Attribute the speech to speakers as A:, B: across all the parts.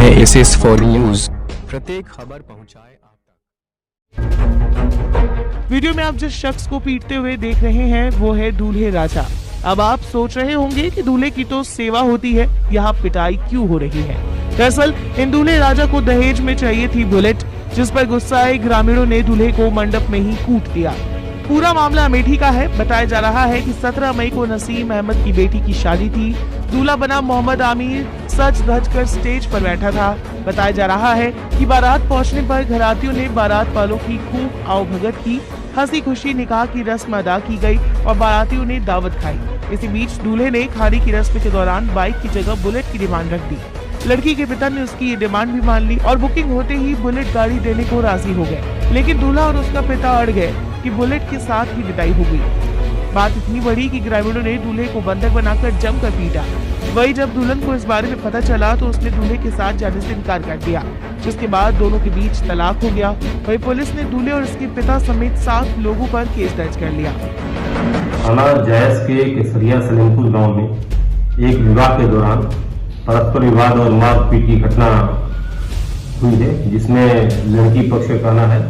A: हैं SS4 news, प्रत्येक खबर पहुंचाए आप तक।
B: वीडियो में आप जिस शख्स को पीटते हुए देख रहे हैं वो है दूल्हे राजा। अब आप सोच रहे होंगे कि दूल्हे की तो सेवा होती है, यहाँ पिटाई क्यों हो रही है। दरअसल इन दूल्हे राजा को दहेज में चाहिए थी बुलेट, जिस पर गुस्साए ग्रामीणों ने दूल्हे को मंडप में ही कूट दिया। पूरा मामला अमेठी का है। बताया जा रहा है कि 17 मई को नसीम अहमद की बेटी की शादी थी। दूल्हा बना मोहम्मद आमिर सज धज कर स्टेज पर बैठा था। बताया जा रहा है कि बारात पहुंचने पर घरातियों ने बारात वालों की खूब आवभगत की, हंसी खुशी निकाह की रस्म अदा की गई और बारातियों ने दावत खाई। इसी बीच दूल्हे ने खाड़ी की रस्म के दौरान बाइक की जगह बुलेट की डिमांड रख दी। लड़की के पिता ने उसकी ये डिमांड भी मान ली और बुकिंग होते ही बुलेट गाड़ी देने को राजी हो गए। लेकिन दूल्हा और उसका पिता अड़ गए कि बुलेट के साथ ही विदाई हो गई। बात इतनी बड़ी कि ग्रामीणों ने दूल्हे को बंधक बनाकर जमकर पीटा। वही जब दुल्हन को इस बारे में पता चला तो उसने दूल्हे के साथ जाने से इनकार कर दिया, जिसके बाद दोनों के बीच तलाक हो गया। वही पुलिस ने दूल्हे और उसके पिता समेत 7 लोगों पर केस दर्ज कर लिया।
C: थाना जायस के केसरिया सलेमपुर गांव में एक विवाह के दौरान परस्पर विवाद और मारपीट की घटना हुई है, जिसमें लड़की पक्ष का कहना है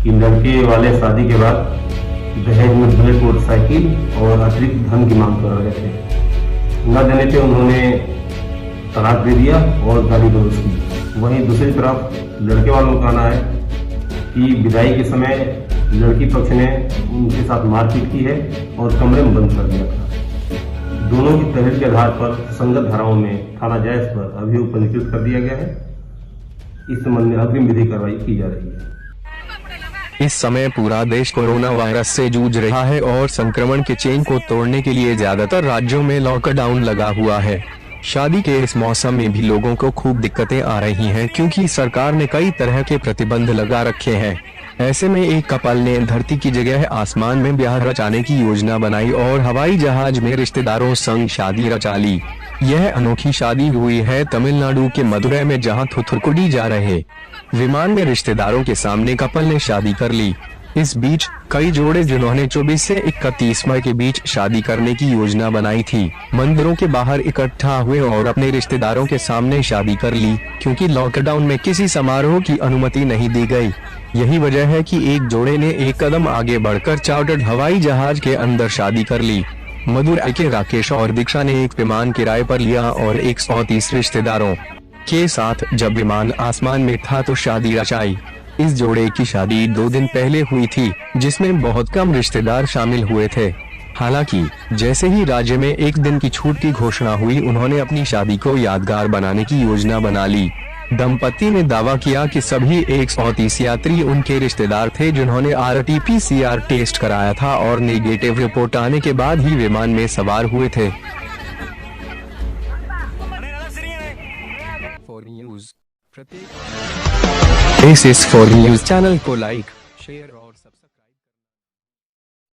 C: कि लड़के वाले शादी के बाद दहेज में बुलेट मोटरसाइकिल और अतिरिक्त धन की मांग कर रहे थे। न देने पे उन्होंने तलाक दे दिया और गाली गलौज की। वहीं दूसरी तरफ लड़के वालों का कहना है कि विदाई के समय लड़की पक्ष ने उनके साथ मारपीट की है और कमरे में बंद कर दिया था। दोनों की तहरीर के आधार पर संगत धाराओं में थाना जायस पर अभियोग पंजीकृत कर दिया गया है। इस संबंध में अग्रिम विधिक कार्रवाई की जा रही है।
A: इस समय पूरा देश कोरोना वायरस से जूझ रहा है और संक्रमण के चेन को तोड़ने के लिए ज्यादातर राज्यों में लॉकडाउन लगा हुआ है। शादी के इस मौसम में भी लोगों को खूब दिक्कतें आ रही हैं, क्योंकि सरकार ने कई तरह के प्रतिबंध लगा रखे हैं। ऐसे में एक कपल ने धरती की जगह आसमान में ब्याह रचाने की योजना बनाई और हवाई जहाज में रिश्तेदारों संग शादी रचा ली। यह अनोखी शादी हुई है तमिलनाडु के मदुरै में, जहां थुथुकुडी जा रहे विमान में रिश्तेदारों के सामने कपल ने शादी कर ली। इस बीच कई जोड़े जिन्होंने 24 से 31 मई के बीच शादी करने की योजना बनाई थी, मंदिरों के बाहर इकट्ठा हुए और अपने रिश्तेदारों के सामने शादी कर ली, क्योंकि लॉकडाउन में किसी समारोह की अनुमति नहीं दी गई। यही वजह है कि एक जोड़े ने एक कदम आगे बढ़कर चार्टर्ड हवाई जहाज के अंदर शादी कर ली। मदुरै के राकेश और दीक्षा ने एक विमान किराए पर लिया और 130 रिश्तेदारों के साथ जब विमान आसमान में था तो शादी रचाई। इस जोड़े की शादी 2 दिन पहले हुई थी, जिसमें बहुत कम रिश्तेदार शामिल हुए थे। हालांकि जैसे ही राज्य में 1 दिन की छूट की घोषणा हुई, उन्होंने अपनी शादी को यादगार बनाने की योजना बना ली। दंपति ने दावा किया कि सभी 130 यात्री उनके रिश्तेदार थे, जिन्होंने RT-PCR टेस्ट कराया था और नेगेटिव रिपोर्ट आने के बाद ही विमान में सवार हुए थे। SS4 न्यूज चैनल को लाइक, शेयर और सब्सक्राइब